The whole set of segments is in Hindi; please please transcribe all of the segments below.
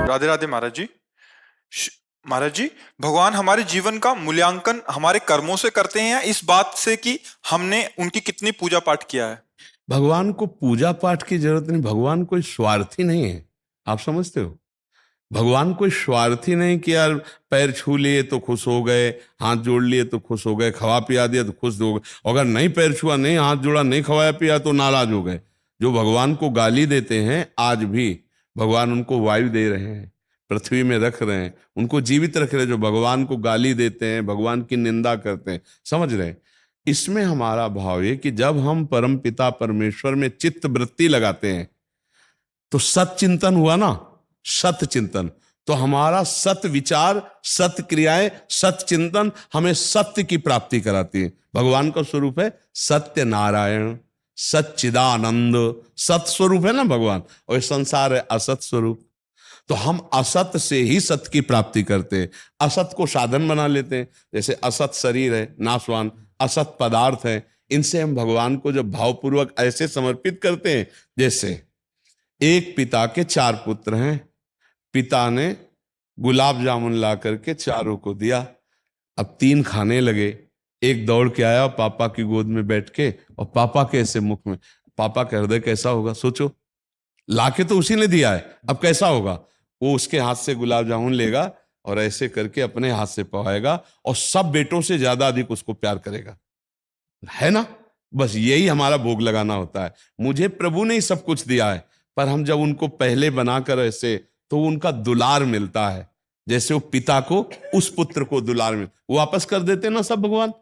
राधे राधे महाराज जी। श- महाराज जी, भगवान हमारे जीवन का मूल्यांकन हमारे कर्मों से करते हैं या इस बात से कि हमने उनकी कितनी पूजा पाठ किया है? भगवान को पूजा पाठ की जरूरत नहीं। भगवान कोई स्वार्थी नहीं है। आप समझते हो? भगवान कोई स्वार्थी नहीं कि यार पैर छू लिए तो खुश हो गए, हाथ जोड़ लिए तो खुश हो गए, खवा पिया दिया तो खुश हो गए। अगर नहीं पैर छुआ, नहीं हाथ जोड़ा, नहीं खवाया पिया तो नाराज हो गए। जो भगवान को गाली देते हैं, आज भी भगवान उनको वायु दे रहे हैं, पृथ्वी में रख रहे हैं, उनको जीवित रख रहे हैं। जो भगवान को गाली देते हैं, भगवान की निंदा करते हैं, समझ रहे हैं? इसमें हमारा भाव है कि जब हम परम पिता परमेश्वर में चित्त वृत्ति लगाते हैं तो सत चिंतन हुआ ना, सत चिंतन। तो हमारा सत विचार, सत क्रियाएं, सत चिंतन हमें सत्य की प्राप्ति कराती है। भगवान का स्वरूप है सत्य नारायण, सच्चिदानंद। सत स्वरूप है ना भगवान, और ये संसार है असत स्वरूप। तो हम असत से ही सत्य की प्राप्ति करते हैं, असत को साधन बना लेते हैं। जैसे असत शरीर है नाशवान, असत पदार्थ है, इनसे हम भगवान को जब भावपूर्वक ऐसे समर्पित करते हैं, जैसे एक पिता के चार पुत्र हैं, पिता ने गुलाब जामुन ला करके चारों को दिया। अब तीन खाने लगे। एक दौड़ के आया पापा की गोद में बैठ के, और पापा के ऐसे मुख में, पापा का हृदय कैसा होगा सोचो। लाके तो उसी ने दिया है, अब कैसा होगा? वो उसके हाथ से गुलाब जामुन लेगा और ऐसे करके अपने हाथ से पवाएगा, और सब बेटों से ज्यादा अधिक उसको प्यार करेगा, है ना? बस यही हमारा भोग लगाना होता है। मुझे प्रभु ने ही सब कुछ दिया है, पर हम जब उनको पहले बनाकर ऐसे, तो उनका दुलार मिलता है। जैसे वो पिता को उस पुत्र को दुलार मिल, वो वापस कर देते ना सब भगवान,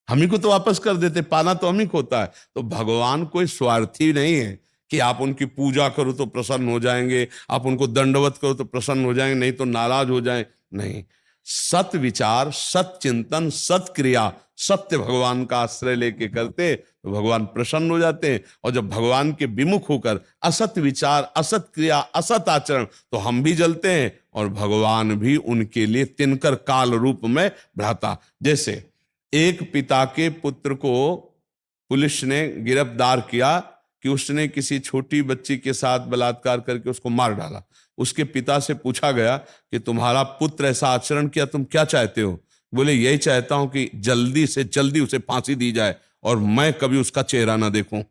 हम ही को तो वापस कर देते, पाना तो हम ही को होता है। तो भगवान कोई स्वार्थी नहीं है कि आप उनकी पूजा करो तो प्रसन्न हो जाएंगे, आप उनको दंडवत करो तो प्रसन्न हो जाएंगे, नहीं तो नाराज हो जाए। नहीं, सत विचार, सत चिंतन, सत क्रिया, सत्य भगवान का आश्रय लेके करते तो भगवान प्रसन्न हो जाते हैं। और जब भगवान के विमुख होकर असत विचार, असत क्रिया, असत आचरण, तो हम भी जलते हैं और भगवान भी उनके लिए तिनकर काल रूप में भ्राता। जैसे एक पिता के पुत्र को पुलिस ने गिरफ्तार किया कि उसने किसी छोटी बच्ची के साथ बलात्कार करके उसको मार डाला। उसके पिता से पूछा गया कि तुम्हारा पुत्र ऐसा आचरण किया, तुम क्या चाहते हो? बोले यही चाहता हूं कि जल्दी से जल्दी उसे फांसी दी जाए और मैं कभी उसका चेहरा ना देखूं।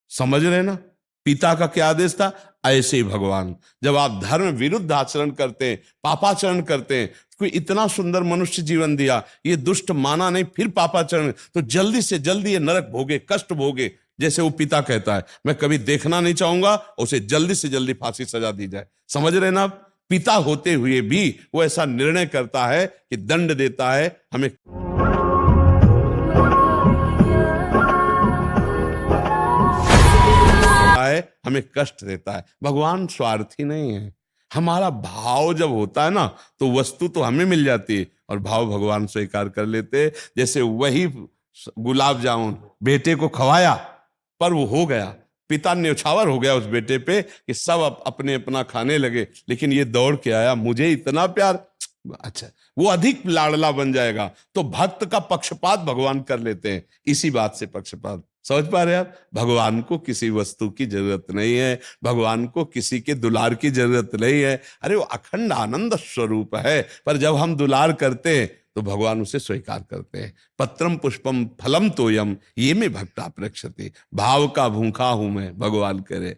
समझ रहे ना? पिता का क्या आदेश था? ऐसे ही भगवान, जब आप धर्म विरुद्ध आचरण करते हैं, पापाचरण करते हैं, कोई इतना सुंदर मनुष्य जीवन दिया, ये दुष्ट माना नहीं, फिर पापाचरण, तो जल्दी से जल्दी ये नरक भोगे, कष्ट भोगे। जैसे वो पिता कहता है मैं कभी देखना नहीं चाहूंगा, उसे जल्दी से जल्दी फांसी सजा दी जाए। समझ रहे ना आप? पिता होते हुए भी वो ऐसा निर्णय करता है कि दंड देता है, हमें हमें कष्ट देता है। भगवान स्वार्थी नहीं है। हमारा भाव जब होता है ना, तो वस्तु तो हमें मिल जाती है और भाव भगवान स्वीकार कर लेते हैं। जैसे वही गुलाब जामुन बेटे को खवाया, पर वो हो गया, पिता न्यौछावर हो गया उस बेटे पे कि सब अपने अपना खाने लगे, लेकिन ये दौड़ के आया, मुझे इतना प्यार, अच्छा, वो अधिक लाडला बन जाएगा। तो भक्त का पक्षपात भगवान कर लेते हैं, इसी बात से पक्षपात। समझ पा रहे हैं आप? भगवान को किसी वस्तु की जरूरत नहीं है, भगवान को किसी के दुलार की जरूरत नहीं है। अरे वो अखंड आनंद स्वरूप है, पर जब हम दुलार करते हैं तो भगवान उसे स्वीकार करते हैं। पत्रम पुष्पम फलम तोयम ये में भक्ता प्रक्षते। भाव का भूखा हूं मैं, भगवान करे।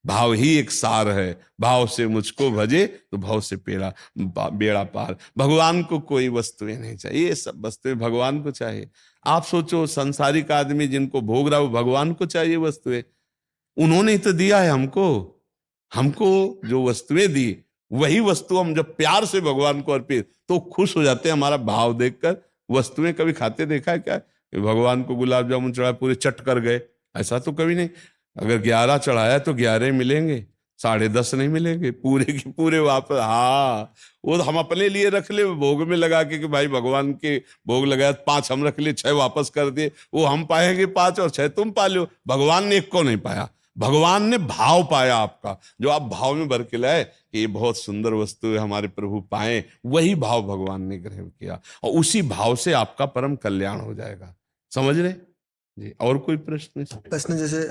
भाव ही एक सार है, भाव से मुझको भजे तो भाव से बेड़ा पार। भगवान को कोई वस्तुएं नहीं चाहिए, ये सब वस्तुएं भगवान को चाहिए। आप सोचो, संसारिक आदमी जिनको भोग रहा है वो भगवान को चाहिए वस्तुएं। उन्होंने ही तो दिया है हमको। हमको जो वस्तुएं दी, वही वस्तु हम जब प्यार से भगवान को अर्पित, तो खुश हो जाते हैं हमारा भाव देखकर। वस्तुएं कभी खाते देखा है क्या कि भगवान को गुलाब जामुन चढ़ाया पूरे चट कर गए? ऐसा तो कभी नहीं। अगर 11 चढ़ाया तो 11 मिलेंगे, 10.5 नहीं मिलेंगे, पूरे के पूरे वापस। हाँ, वो हम अपने लिए रख ले भोग में लगा के कि भाई भगवान के भोग लगाया, 5 हम रख लिए, 6 वापस कर दिए। वो हम पाएंगे 5 और 6 तुम पा लो। भगवान ने एक को नहीं पाया, भगवान ने भाव पाया आपका, जो आप भाव में भर के लाए कि ये बहुत सुंदर वस्तु है, हमारे प्रभु पाए, वही भाव भगवान ने ग्रहण किया, और उसी भाव से आपका परम कल्याण हो जाएगा। समझ रहे? जी, और कोई प्रश्न इसमें? प्रश्न जैसे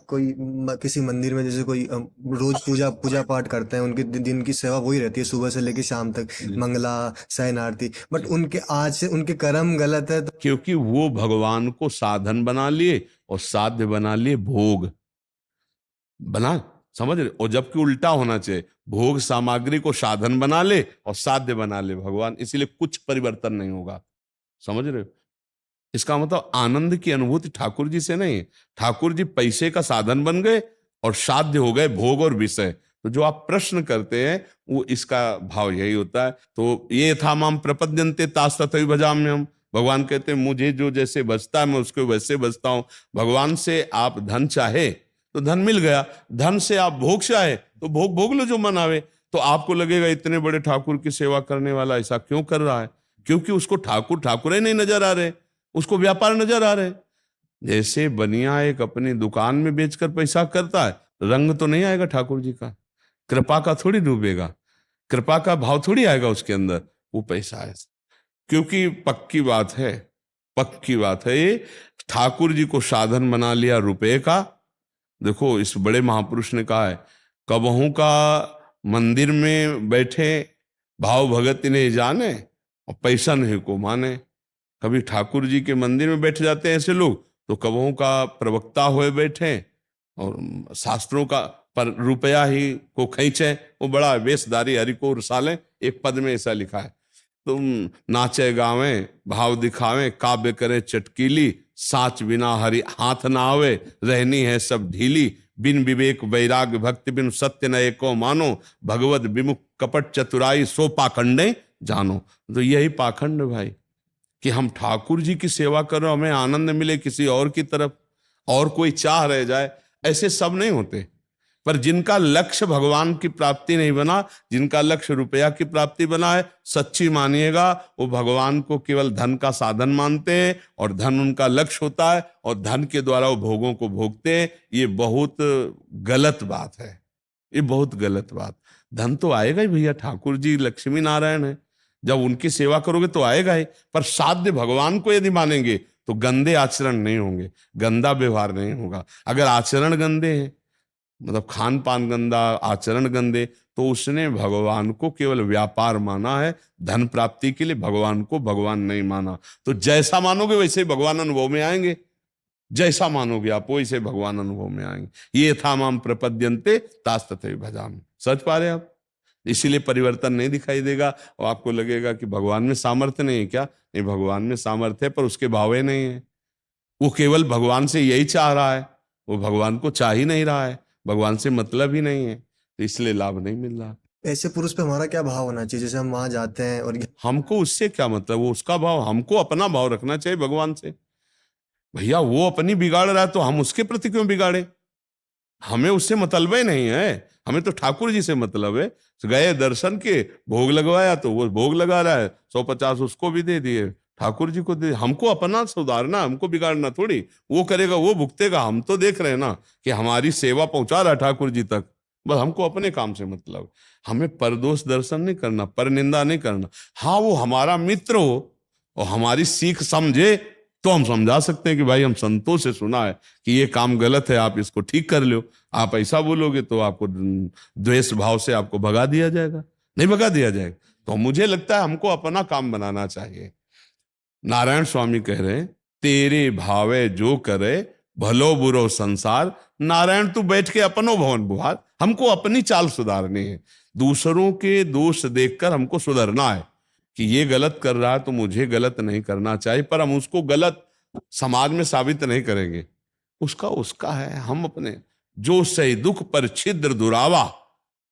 कोई किसी मंदिर में जैसे कोई रोज पूजा पूजा पाठ करते हैं, उनके दिन की सेवा वही रहती है सुबह से लेकर शाम तक, जी। मंगला शयन आरती, बट उनके आज से उनके कर्म गलत है तो क्योंकि वो भगवान को साधन बना लिए और साध्य बना लिए भोग बना, समझ रहे? और जबकि उल्टा होना चाहिए, भोग सामग्री को साधन बना ले और साध्य बना ले भगवान, इसीलिए कुछ परिवर्तन नहीं होगा। समझ रहे हो? इसका मतलब आनंद की अनुभूति ठाकुर जी से नहीं है। ठाकुर जी पैसे का साधन बन गए और साध्य हो गए भोग और विषय। तो जो आप प्रश्न करते हैं वो इसका भाव यही होता है। तो ये था माम प्रपद्यन्ते तास तथैव भजाम्यहम्। भगवान कहते हैं मुझे जो जैसे बचता है मैं उसको वैसे बचता हूं। भगवान से आप धन चाहे तो धन मिल गया, धन से आप भोग चाहे तो भोग भोग लो जो मन आवे। तो आपको लगेगा इतने बड़े ठाकुर की सेवा करने वाला ऐसा क्यों कर रहा है? क्योंकि उसको ठाकुर ठाकुर ही नहीं नजर आ रहे, उसको व्यापार नजर आ रहे। जैसे बनिया एक अपनी दुकान में बेचकर पैसा करता है, रंग तो नहीं आएगा ठाकुर जी का, कृपा का थोड़ी डूबेगा, कृपा का भाव थोड़ी आएगा उसके अंदर, वो पैसा है। क्योंकि पक्की बात है, पक्की बात है, ये ठाकुर जी को साधन बना लिया रुपए का। देखो इस बड़े महापुरुष ने कहा है, कबहू का मंदिर में बैठे भाव भगत ने जाने और पैसा नहीं को माने। कभी ठाकुर जी के मंदिर में बैठ जाते हैं ऐसे लोग, तो कबहों का प्रवक्ता हुए बैठे और शास्त्रों का पर रुपया ही को खींचे, वो बड़ा वेशधारी हरि को रसाले। एक पद में ऐसा लिखा है, तुम नाचे गावे भाव दिखावे काव्य करे चटकीली, साच बिना हरि हाथ ना आवे रहनी है सब ढीली, बिन विवेक वैराग्य भक्ति बिन सत्य न एको मानो, भगवत विमुख कपट चतुराई सो पाखंडे जानो। तो यही पाखंड भाई कि हम ठाकुर जी की सेवा कर रहे हो, हमें आनंद मिले किसी और की तरफ और कोई चाह रह जाए, ऐसे सब नहीं होते। पर जिनका लक्ष्य भगवान की प्राप्ति नहीं बना, जिनका लक्ष्य रुपया की प्राप्ति बना है, सच्ची मानिएगा वो भगवान को केवल धन का साधन मानते हैं और धन उनका लक्ष्य होता है और धन के द्वारा वो भोगों को भोगते हैं। ये बहुत गलत बात है, ये बहुत गलत बात। धन तो आएगा ही भैया, ठाकुर जी लक्ष्मी नारायण है, जब उनकी सेवा करोगे तो आएगा ही। पर साध्य भगवान को यदि मानेंगे तो गंदे आचरण नहीं होंगे, गंदा व्यवहार नहीं होगा। अगर आचरण गंदे हैं, मतलब खान पान गंदा, आचरण गंदे, तो उसने भगवान को केवल व्यापार माना है, धन प्राप्ति के लिए भगवान को भगवान नहीं माना। तो जैसा मानोगे वैसे ही भगवान अनुभव में आएंगे, जैसा मानोगे आप वैसे भगवान अनुभव में आएंगे। ये था माम प्रपद्यन्ते तास तथैव भजामि। सच पा रहे आप? इसीलिए परिवर्तन नहीं दिखाई देगा और आपको लगेगा कि भगवान में सामर्थ्य नहीं है क्या? नहीं, भगवान में सामर्थ्य है पर उसके भावे नहीं है। वो केवल भगवान से यही चाह रहा है, वो भगवान को चाह ही नहीं रहा है, भगवान से मतलब ही नहीं है, तो इसलिए लाभ नहीं मिल रहा। ऐसे पुरुष पे हमारा क्या भाव होना चाहिए? जैसे हम वहां जाते हैं और हमको उससे क्या मतलब, वो उसका भाव, हमको अपना भाव रखना चाहिए भगवान से। भैया वो अपनी बिगाड़ रहा है तो हम उसके प्रति क्यों बिगाड़े? हमें उससे मतलब ही नहीं है, हमें तो ठाकुर जी से मतलब है। गए दर्शन के, भोग लगवाया तो वो भोग लगा रहा है, 150 उसको भी दे दिए, ठाकुर जी को दे। हमको अपना सुधारना, हमको बिगाड़ना थोड़ी। वो करेगा वो भुगतेगा, हम तो देख रहे हैं ना कि हमारी सेवा पहुंचा रहा है ठाकुर जी तक, बस हमको अपने काम से मतलब। हमें परदोष दर्शन नहीं करना, पर निंदा नहीं करना। हाँ वो हमारा मित्र हो और हमारी सीख समझे तो हम समझा सकते हैं कि भाई हम संतों से सुना है कि ये काम गलत है, आप इसको ठीक कर लो। आप ऐसा बोलोगे तो आपको द्वेष भाव से आपको भगा दिया जाएगा, नहीं भगा दिया जाएगा। तो मुझे लगता है हमको अपना काम बनाना चाहिए। नारायण स्वामी कह रहे हैं, तेरे भावे जो करे भलो बुरो संसार, नारायण तू बैठ के अपनो भवन बुहार। हमको अपनी चाल सुधारनी है, दूसरों के दोष देखकर हमको सुधरना है कि ये गलत कर रहा है तो मुझे गलत नहीं करना चाहिए। पर हम उसको गलत समाज में साबित नहीं करेंगे, उसका उसका है। हम अपने जो सही दुख पर छिद्र दुरावा,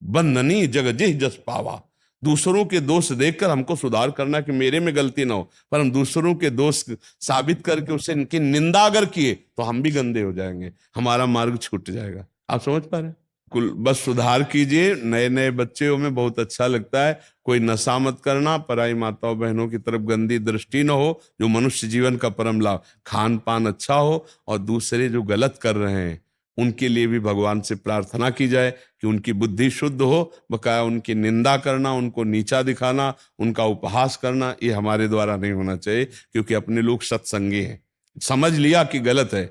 बंधनी जग जिह जस पावा। दूसरों के दोष देखकर हमको सुधार करना कि मेरे में गलती ना हो, पर हम दूसरों के दोष साबित करके उसे इनकी निंदा अगर किए तो हम भी गंदे हो जाएंगे, हमारा मार्ग छूट जाएगा। आप समझ पा रहे हैं? कुल बस सुधार कीजिए। नए नए बच्चों में बहुत अच्छा लगता है, कोई नशा मत करना, पराई माताओं बहनों की तरफ गंदी दृष्टि न हो, जो मनुष्य जीवन का परम लाभ, खान पान अच्छा हो, और दूसरे जो गलत कर रहे हैं उनके लिए भी भगवान से प्रार्थना की जाए कि उनकी बुद्धि शुद्ध हो। बकाया उनकी निंदा करना, उनको नीचा दिखाना, उनका उपहास करना, ये हमारे द्वारा नहीं होना चाहिए, क्योंकि अपने लोग सत्संगी हैं, समझ लिया कि गलत है,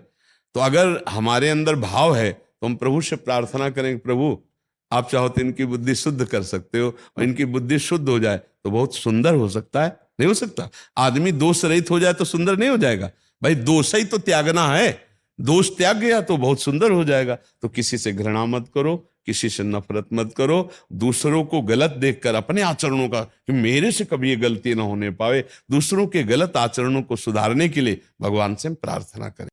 तो अगर हमारे अंदर भाव है तो हम प्रभु से प्रार्थना करें, प्रभु आप चाहो तो इनकी बुद्धि शुद्ध कर सकते हो, और इनकी बुद्धि शुद्ध हो जाए तो बहुत सुंदर हो सकता है। नहीं हो सकता? आदमी दोष रहित हो जाए तो सुंदर नहीं हो जाएगा भाई, दोष ही तो त्यागना है, दोष त्याग गया तो बहुत सुंदर हो जाएगा। तो किसी से घृणा मत करो, किसी से नफरत मत करो, दूसरों को गलत देखकर अपने आचरणों का कि मेरे से कभी ये गलती ना होने पावे, दूसरों के गलत आचरणों को सुधारने के लिए भगवान से हम प्रार्थना करें।